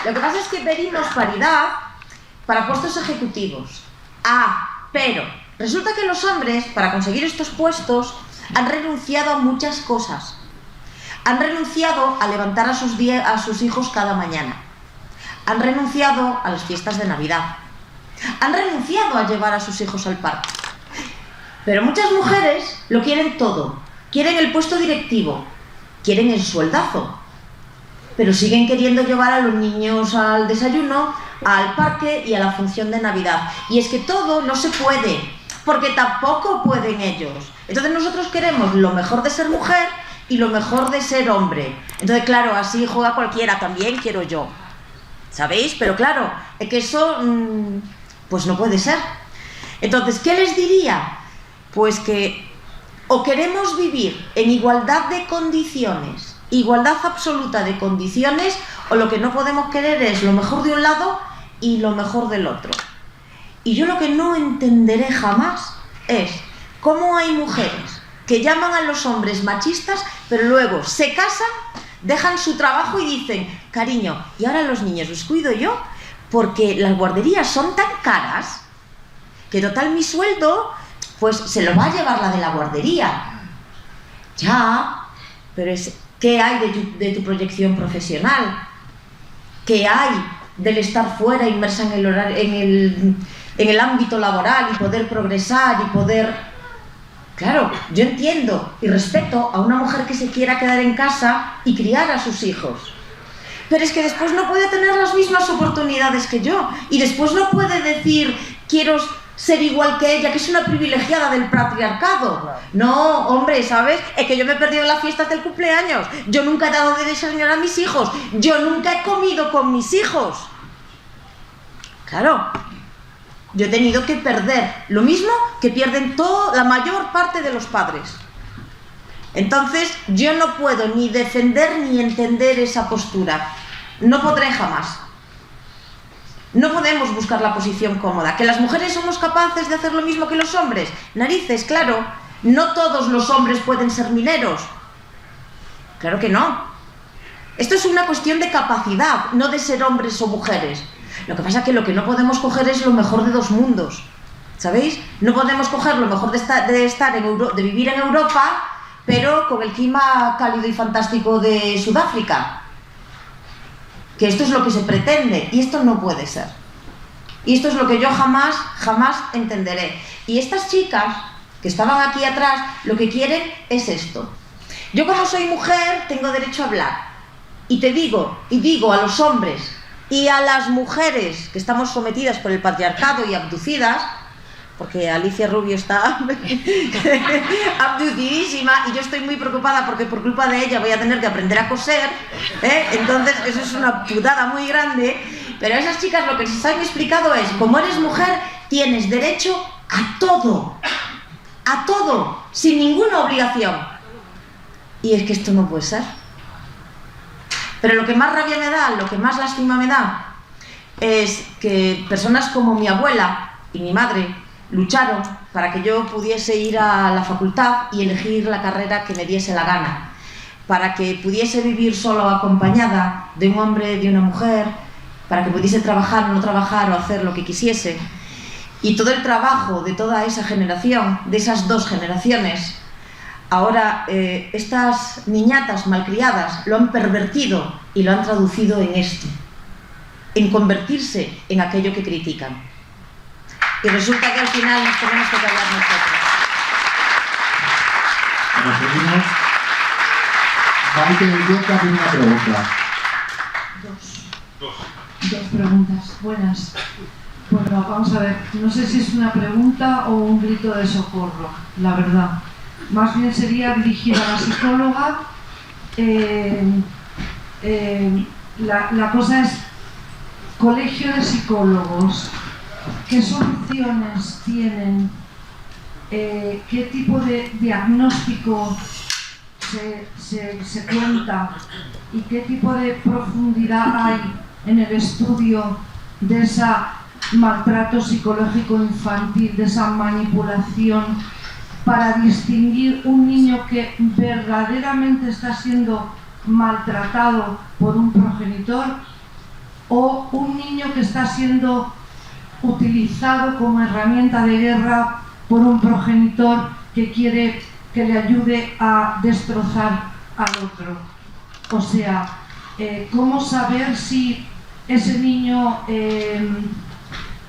Lo que pasa es que pedimos paridad para puestos ejecutivos. Pero resulta que los hombres, para conseguir estos puestos, han renunciado a muchas cosas. Han renunciado a levantar a sus hijos cada mañana. Han renunciado a las fiestas de Navidad. Han renunciado a llevar a sus hijos al parque. Pero muchas mujeres lo quieren todo. Quieren el puesto directivo, quieren el sueldazo, pero siguen queriendo llevar a los niños al desayuno, al parque y a la función de Navidad. Y es que todo no se puede, porque tampoco pueden ellos. Entonces nosotros queremos lo mejor de ser mujer y lo mejor de ser hombre. Entonces claro, así juega cualquiera, también quiero yo. ¿Sabéis? Pero claro, es que eso pues no puede ser. Entonces, ¿qué les diría? Pues que o queremos vivir en igualdad de condiciones, igualdad absoluta de condiciones, o lo que no podemos querer es lo mejor de un lado y lo mejor del otro. Y yo lo que no entenderé jamás es cómo hay mujeres que llaman a los hombres machistas, pero luego se casan, dejan su trabajo y dicen, cariño, y ahora los niños los cuido yo, porque las guarderías son tan caras que total mi sueldo pues se lo va a llevar la de la guardería. Ya, pero ¿qué hay de tu proyección profesional? ¿Qué hay del estar fuera, inmersa en el ámbito laboral y poder progresar y poder... Claro, yo entiendo y respeto a una mujer que se quiera quedar en casa y criar a sus hijos. Pero es que después no puede tener las mismas oportunidades que yo. Y después no puede decir, quiero ser igual que ella, que es una privilegiada del patriarcado. No, hombre, ¿sabes? Es que yo me he perdido las fiestas del cumpleaños. Yo nunca he dado de desayunar a mis hijos. Yo nunca he comido con mis hijos. Claro. Yo he tenido que perder lo mismo que pierden la mayor parte de los padres. Entonces, yo no puedo ni defender ni entender esa postura. No podré jamás. No podemos buscar la posición cómoda. ¿Que las mujeres somos capaces de hacer lo mismo que los hombres? Narices, claro. No todos los hombres pueden ser mineros. Claro que no. Esto es una cuestión de capacidad, no de ser hombres o mujeres. Lo que pasa es que lo que no podemos coger es lo mejor de dos mundos. ¿Sabéis? No podemos coger lo mejor de vivir en Europa, pero con el clima cálido y fantástico de Sudáfrica. Que esto es lo que se pretende, y esto no puede ser. Y esto es lo que yo jamás entenderé. Y estas chicas que estaban aquí atrás, lo que quieren es esto. Yo como soy mujer tengo derecho a hablar y te digo, a los hombres y a las mujeres que estamos sometidas por el patriarcado y abducidas, porque Alicia Rubio está abducidísima y yo estoy muy preocupada porque por culpa de ella voy a tener que aprender a coser, entonces eso es una putada muy grande, pero a esas chicas lo que les han explicado es, como eres mujer tienes derecho a todo, sin ninguna obligación. Y es que esto no puede ser. Pero lo que más rabia me da, lo que más lástima me da, es que personas como mi abuela y mi madre lucharon para que yo pudiese ir a la facultad y elegir la carrera que me diese la gana, para que pudiese vivir solo acompañada de un hombre, de una mujer, para que pudiese trabajar o no trabajar o hacer lo que quisiese. Y todo el trabajo de toda esa generación, de esas dos generaciones, ahora estas niñatas malcriadas lo han pervertido y lo han traducido en esto, en convertirse en aquello que critican. Y resulta que al final nos tenemos que callar nosotros. Nos seguimos. Maite Mendoza tiene una pregunta. Dos preguntas. Buenas. Bueno, vamos a ver. No sé si es una pregunta o un grito de socorro, la verdad. Más bien sería dirigida a la psicóloga. La cosa es, colegio de psicólogos, ¿qué soluciones tienen? ¿Qué tipo de diagnóstico se cuenta? ¿Y qué tipo de profundidad hay en el estudio de ese maltrato psicológico infantil, de esa manipulación, para distinguir un niño que verdaderamente está siendo maltratado por un progenitor o un niño que está siendo utilizado como herramienta de guerra por un progenitor que quiere que le ayude a destrozar al otro? O sea, ¿cómo saber si ese niño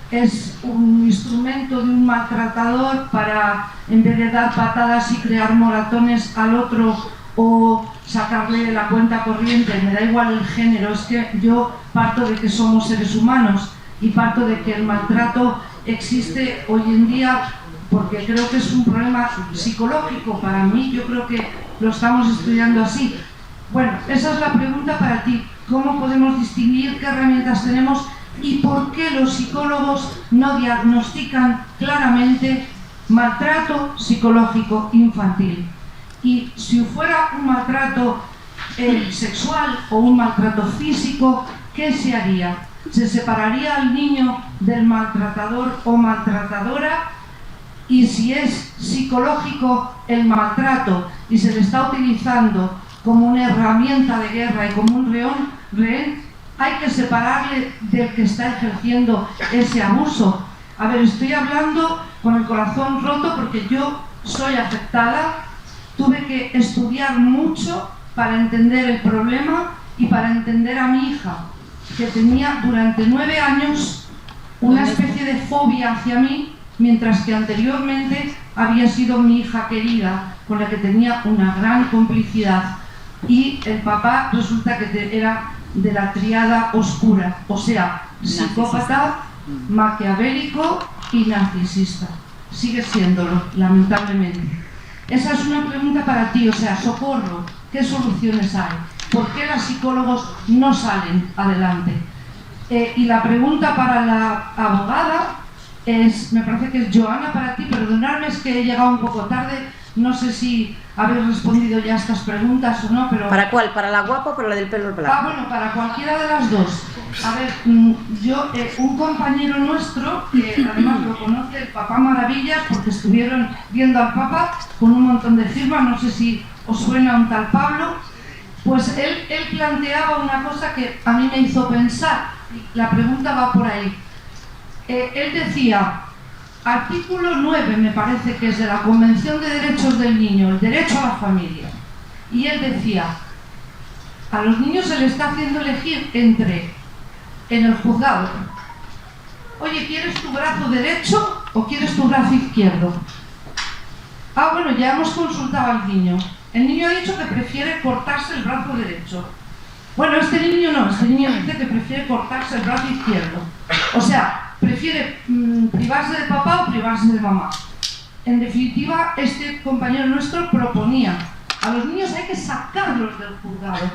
es un instrumento de un maltratador para, en vez de dar patadas y crear moratones al otro o sacarle la cuenta corriente? Me da igual el género, es que yo parto de que somos seres humanos y parto de que el maltrato existe hoy en día porque creo que es un problema psicológico. Para mí, yo creo que lo estamos estudiando así. Bueno, esa es la pregunta para ti. ¿Cómo podemos distinguir qué herramientas tenemos y por qué los psicólogos no diagnostican claramente maltrato psicológico infantil? Y si fuera un maltrato sexual o un maltrato físico, ¿qué se haría? ¿Se separaría al niño del maltratador o maltratadora? Y si es psicológico el maltrato y se le está utilizando como una herramienta de guerra y como un rehén, hay que separarle del que está ejerciendo ese abuso. A ver, estoy hablando con el corazón roto porque yo soy afectada, tuve que estudiar mucho para entender el problema y para entender a mi hija, que tenía durante 9 años una especie de fobia hacia mí, mientras que anteriormente había sido mi hija querida, con la que tenía una gran complicidad. Y el papá resulta que era de la triada oscura, o sea, psicópata, maquiavélico y narcisista. Sigue siéndolo, lamentablemente. Esa es una pregunta para ti, o sea, socorro, ¿qué soluciones hay? ¿Por qué los psicólogos no salen adelante? Y la pregunta para la abogada es, me parece que es Joana para ti, perdonadme, es que he llegado un poco tarde, no sé si habéis respondido ya a estas preguntas o no, pero... ¿Para cuál? ¿Para la guapa o para la del pelo blanco? Ah, bueno, para cualquiera de las dos. A ver, yo, un compañero nuestro, que además lo conoce, el Papá Maravillas, porque estuvieron viendo al Papa con un montón de firmas, no sé si os suena un tal Pablo, pues él planteaba una cosa que a mí me hizo pensar, y la pregunta va por ahí. Él decía, artículo 9 me parece que es de la Convención de Derechos del Niño, el derecho a la familia, y él decía, a los niños se les está haciendo elegir entre, en el juzgado, oye, ¿quieres tu brazo derecho o quieres tu brazo izquierdo? Ah, bueno, ya hemos consultado al niño. El niño ha dicho que prefiere cortarse el brazo derecho. Bueno, este niño no, este niño dice que prefiere cortarse el brazo izquierdo. O sea, prefiere privarse de papá o privarse de mamá. En definitiva, este compañero nuestro proponía, a los niños hay que sacarlos del juzgado.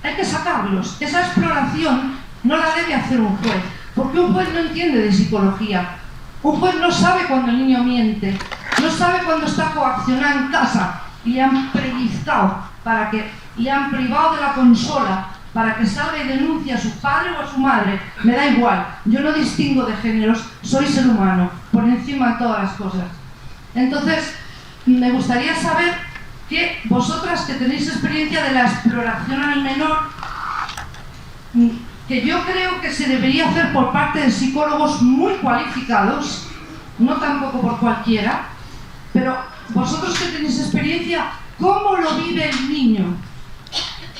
Hay que sacarlos. Esa exploración no la debe hacer un juez, porque un juez no entiende de psicología. Un juez no sabe cuando el niño miente, no sabe cuando está coaccionado en casa y le han pellizcado para que le han privado de la consola para que salga y denuncie a su padre o a su madre. Me da igual, yo no distingo de géneros, soy ser humano, por encima de todas las cosas. Entonces, me gustaría saber que vosotras que tenéis experiencia de la exploración al menor, que yo creo que se debería hacer por parte de psicólogos muy cualificados, no tampoco por cualquiera, pero vosotros que tenéis experiencia, ¿cómo lo vive el niño?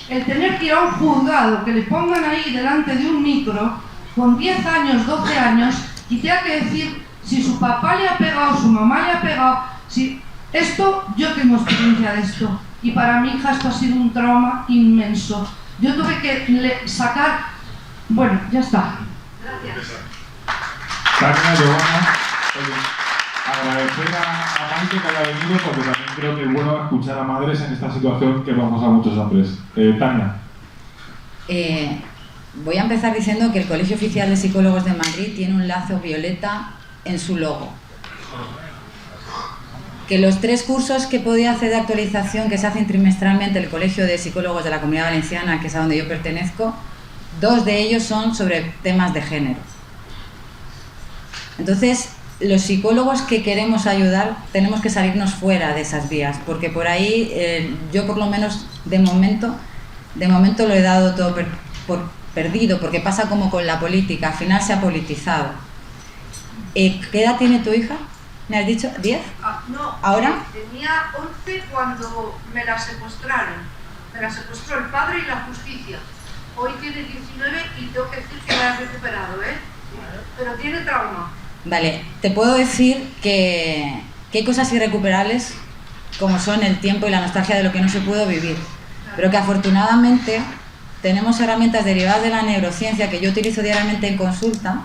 El tener que ir a un juzgado, que le pongan ahí delante de un micro, con 10 años, 12 años, y tenga que decir si su papá le ha pegado, su mamá le ha pegado, si... Esto, yo tengo experiencia de esto, y para mi hija esto ha sido un trauma inmenso. Yo tuve que sacar... Bueno, ya está. Gracias. Tania, Giovanna, agradecer a Maite que haya venido, porque también creo que es bueno escuchar a madres en esta situación que vamos a muchos hombres. Tania. Voy a empezar diciendo que el Colegio Oficial de Psicólogos de Madrid tiene un lazo violeta en su logo. Que los 3 cursos que podía hacer de actualización que se hacen trimestralmente el Colegio de Psicólogos de la Comunidad Valenciana, que es a donde yo pertenezco, 2 de ellos son sobre temas de género. Entonces, los psicólogos que queremos ayudar tenemos que salirnos fuera de esas vías, porque por ahí yo por lo menos de momento lo he dado todo por perdido, porque pasa como con la política, al final se ha politizado. ¿Qué edad tiene tu hija? ¿Me has dicho 10? No, ¿ahora? Tenía 11 cuando me la secuestraron. Me la secuestró el padre y la justicia. Hoy tiene 19 y tengo que decir que la he recuperado, ¿eh? Pero tiene trauma. Vale, te puedo decir que hay cosas irrecuperables como son el tiempo y la nostalgia de lo que no se pudo vivir, pero que afortunadamente tenemos herramientas derivadas de la neurociencia que yo utilizo diariamente en consulta.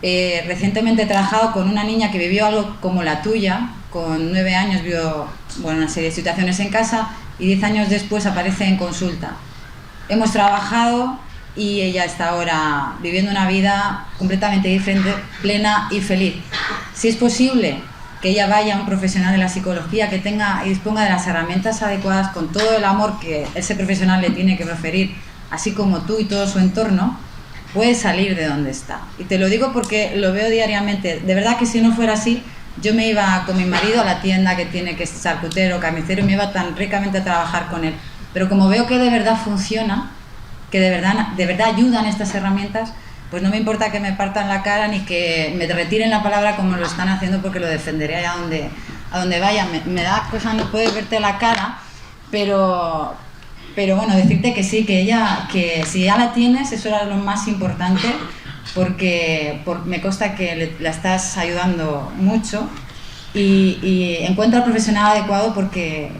Recientemente he trabajado con una niña que vivió algo como la tuya, con 9 años vio una serie de situaciones en casa y 10 años después aparece en consulta. Hemos trabajado y ella está ahora viviendo una vida completamente diferente, plena y feliz. Si es posible que ella vaya a un profesional de la psicología que tenga y disponga de las herramientas adecuadas, con todo el amor que ese profesional le tiene que proferir, así como tú y todo su entorno, puede salir de donde está. Y te lo digo porque lo veo diariamente. De verdad que si no fuera así, yo me iba con mi marido a la tienda que tiene que es charcutero, carnicero, y me iba tan ricamente a trabajar con él. Pero como veo que de verdad funciona, que de verdad ayudan estas herramientas, pues no me importa que me partan la cara ni que me retiren la palabra como lo están haciendo, porque lo defenderé allá donde vaya. Me da cosa no poder verte la cara, pero bueno, decirte que sí, que si ya la tienes, eso era lo más importante, porque me consta que la estás ayudando mucho y encuentra al profesional adecuado porque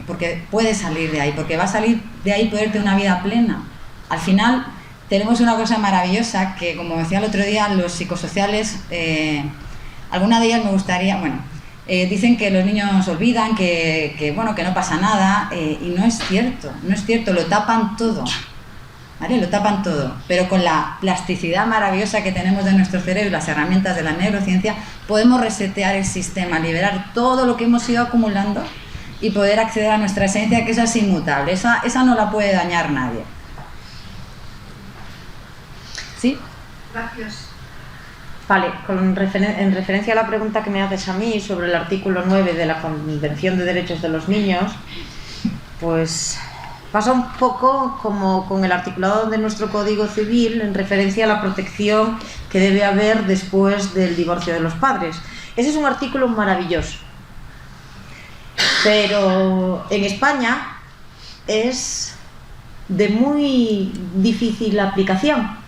puede salir de ahí, porque va a salir de ahí y poder tener una vida plena. Al final tenemos una cosa maravillosa que, como decía el otro día, los psicosociales, alguna de ellas me gustaría, dicen que los niños olvidan, que no pasa nada, y no es cierto, lo tapan todo, ¿vale? Lo tapan todo, pero con la plasticidad maravillosa que tenemos de nuestro cerebro y las herramientas de la neurociencia, podemos resetear el sistema, liberar todo lo que hemos ido acumulando y poder acceder a nuestra esencia, que esa es inmutable, esa no la puede dañar nadie. ¿Sí? Gracias. Vale, en referencia a la pregunta que me haces a mí sobre el artículo 9 de la Convención de Derechos de los Niños, pues pasa un poco como con el articulado de nuestro Código Civil en referencia a la protección que debe haber después del divorcio de los padres. Ese es un artículo maravilloso, pero en España es de muy difícil aplicación,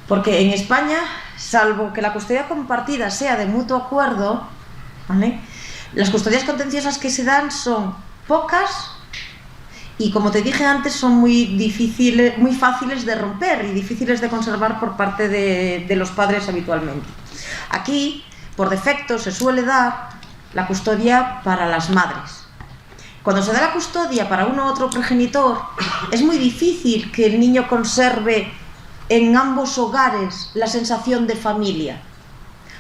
porque en España, salvo que la custodia compartida sea de mutuo acuerdo, ¿vale?, Las custodias contenciosas que se dan son pocas y, como te dije antes, son muy fáciles de romper y difíciles de conservar por parte de los padres habitualmente. Aquí, por defecto, se suele dar la custodia para las madres. Cuando se da la custodia para uno u otro progenitor, es muy difícil que el niño conserve en ambos hogares la sensación de familia.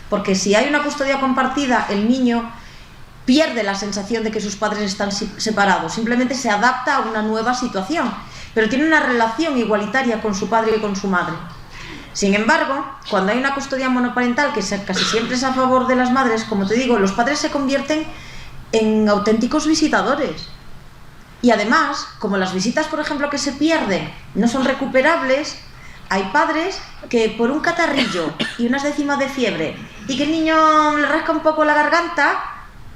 Porque si hay una custodia compartida, el niño pierde la sensación de que sus padres están separados, simplemente se adapta a una nueva situación, pero tiene una relación igualitaria con su padre y con su madre. Sin embargo, cuando hay una custodia monoparental, que casi siempre es a favor de las madres, como te digo, los padres se convierten en auténticos visitadores. Y además, como las visitas, por ejemplo, que se pierden no son recuperables, hay padres que por un catarrillo y unas décimas de fiebre y que el niño le rasca un poco la garganta,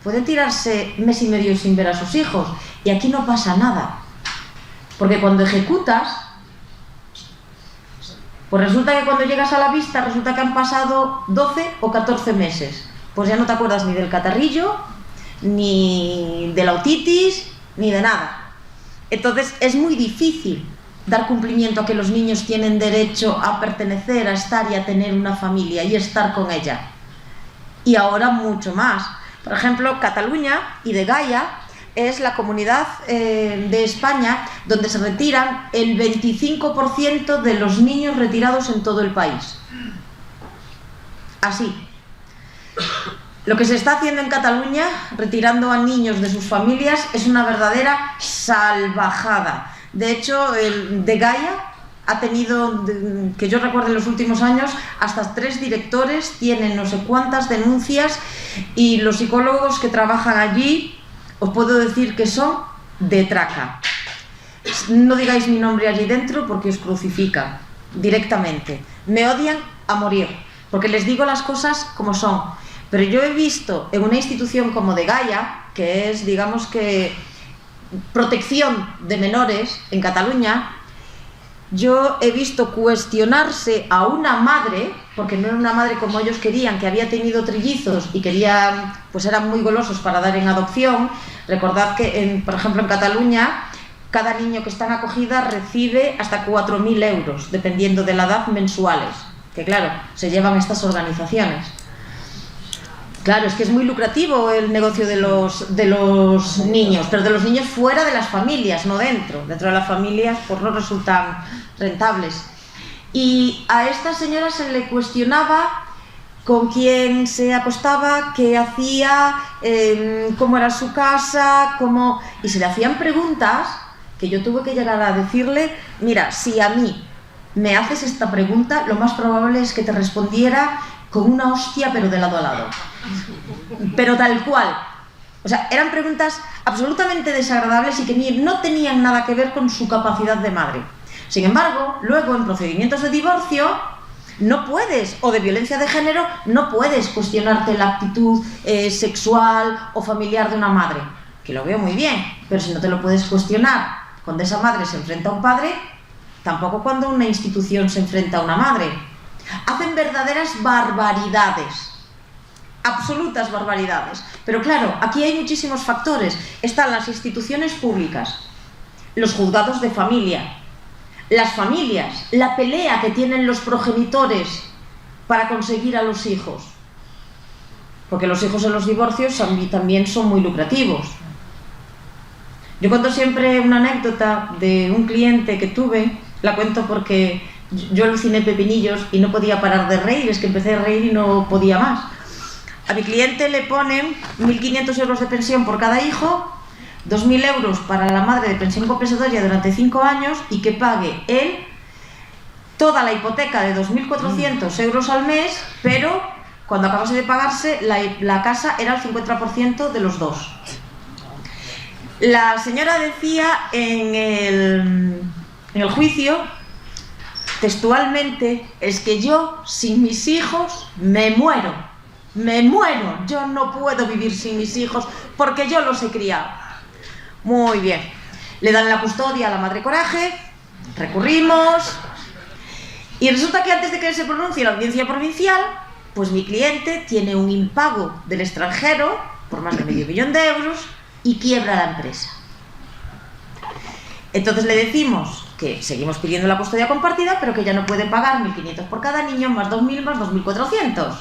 pueden tirarse mes y medio sin ver a sus hijos. Y aquí no pasa nada. Porque cuando ejecutas, pues resulta que cuando llegas a la vista, resulta que han pasado 12 o 14 meses. Pues ya no te acuerdas ni del catarrillo, ni de la otitis, ni de nada. Entonces es muy difícil dar cumplimiento a que los niños tienen derecho a pertenecer, a estar y a tener una familia y estar con ella. Y ahora mucho más. Por ejemplo, Cataluña y de Gaia es la comunidad de España donde se retiran el 25% de los niños retirados en todo el país. Así. Lo que se está haciendo en Cataluña, retirando a niños de sus familias, es una verdadera salvajada. De hecho, el de Gaia ha tenido, que yo recuerdo en los últimos años, hasta 3 directores, tienen no sé cuántas denuncias, y los psicólogos que trabajan allí, os puedo decir que son de traca. No digáis mi nombre allí dentro porque os crucifican directamente. Me odian a morir, porque les digo las cosas como son. Pero yo he visto en una institución como de Gaia, que es, digamos que, protección de menores en Cataluña, yo he visto cuestionarse a una madre, porque no era una madre como ellos querían, que había tenido trillizos y querían, pues eran muy golosos para dar en adopción. Recordad que, por ejemplo, en Cataluña, cada niño que está en acogida recibe hasta 4.000 euros, dependiendo de la edad, mensuales, que claro, se llevan estas organizaciones. Claro, es que es muy lucrativo el negocio de los niños, pero de los niños fuera de las familias, no dentro. Dentro de las familias pues no resultan rentables. Y a esta señora se le cuestionaba con quién se acostaba, qué hacía, cómo era su casa, y se le hacían preguntas que yo tuve que llegar a decirle: mira, si a mí me haces esta pregunta, lo más probable es que te respondiera con una hostia, pero de lado a lado. Pero tal cual. O sea, eran preguntas absolutamente desagradables y que no tenían nada que ver con su capacidad de madre. Sin embargo, luego en procedimientos de divorcio no puedes, o de violencia de género, no puedes cuestionarte la actitud sexual o familiar de una madre. Que lo veo muy bien, pero si no te lo puedes cuestionar cuando esa madre se enfrenta a un padre, tampoco cuando una institución se enfrenta a una madre. Hacen verdaderas barbaridades, absolutas barbaridades. Pero claro, aquí hay muchísimos factores. Están las instituciones públicas, los juzgados de familia, las familias, la pelea que tienen los progenitores para conseguir a los hijos. Porque los hijos en los divorcios también son muy lucrativos. Yo cuento siempre una anécdota de un cliente que tuve, la cuento porque yo aluciné pepinillos y no podía parar de reír, es que empecé a reír y no podía más. A mi cliente le ponen 1.500 euros de pensión por cada hijo, 2.000 euros para la madre de pensión compensatoria durante 5 años y que pague él toda la hipoteca de 2.400 euros al mes, pero cuando acabase de pagarse la casa era el 50% de los dos. La señora decía en el juicio, textualmente, es que yo sin mis hijos me muero, yo no puedo vivir sin mis hijos porque yo los he criado. Muy bien, le dan la custodia a la madre coraje, recurrimos y resulta que antes de que se pronuncie la audiencia provincial, pues mi cliente tiene un impago del extranjero por más de medio millón de euros y quiebra la empresa. Entonces le decimos que seguimos pidiendo la custodia compartida, pero que ya no puede pagar 1.500 por cada niño, más 2.000, más 2.400.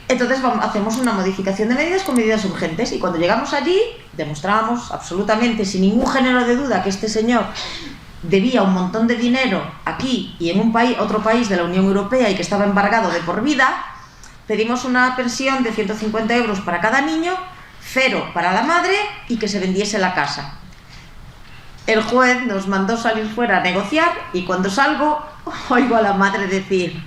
Entonces hacemos una modificación de medidas con medidas urgentes, y cuando llegamos allí demostramos absolutamente, sin ningún género de duda, que este señor debía un montón de dinero aquí y en otro país de la Unión Europea y que estaba embargado de por vida. Pedimos una pensión de 150 euros para cada niño, 0 para la madre, y que se vendiese la casa. El juez nos mandó salir fuera a negociar, y cuando salgo oigo a la madre decir: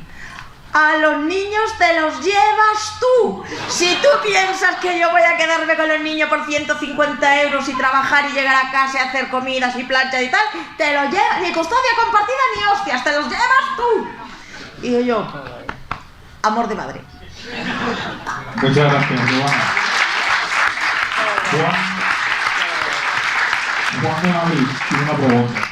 a los niños te los llevas tú. Si tú piensas que yo voy a quedarme con los niños por 150 euros y trabajar y llegar a casa y hacer comidas y planchas y tal, te los llevas, ni custodia compartida ni hostias, te los llevas tú. Y digo yo, amor de madre. Muchas gracias, Juan de Madrid tiene una pregunta.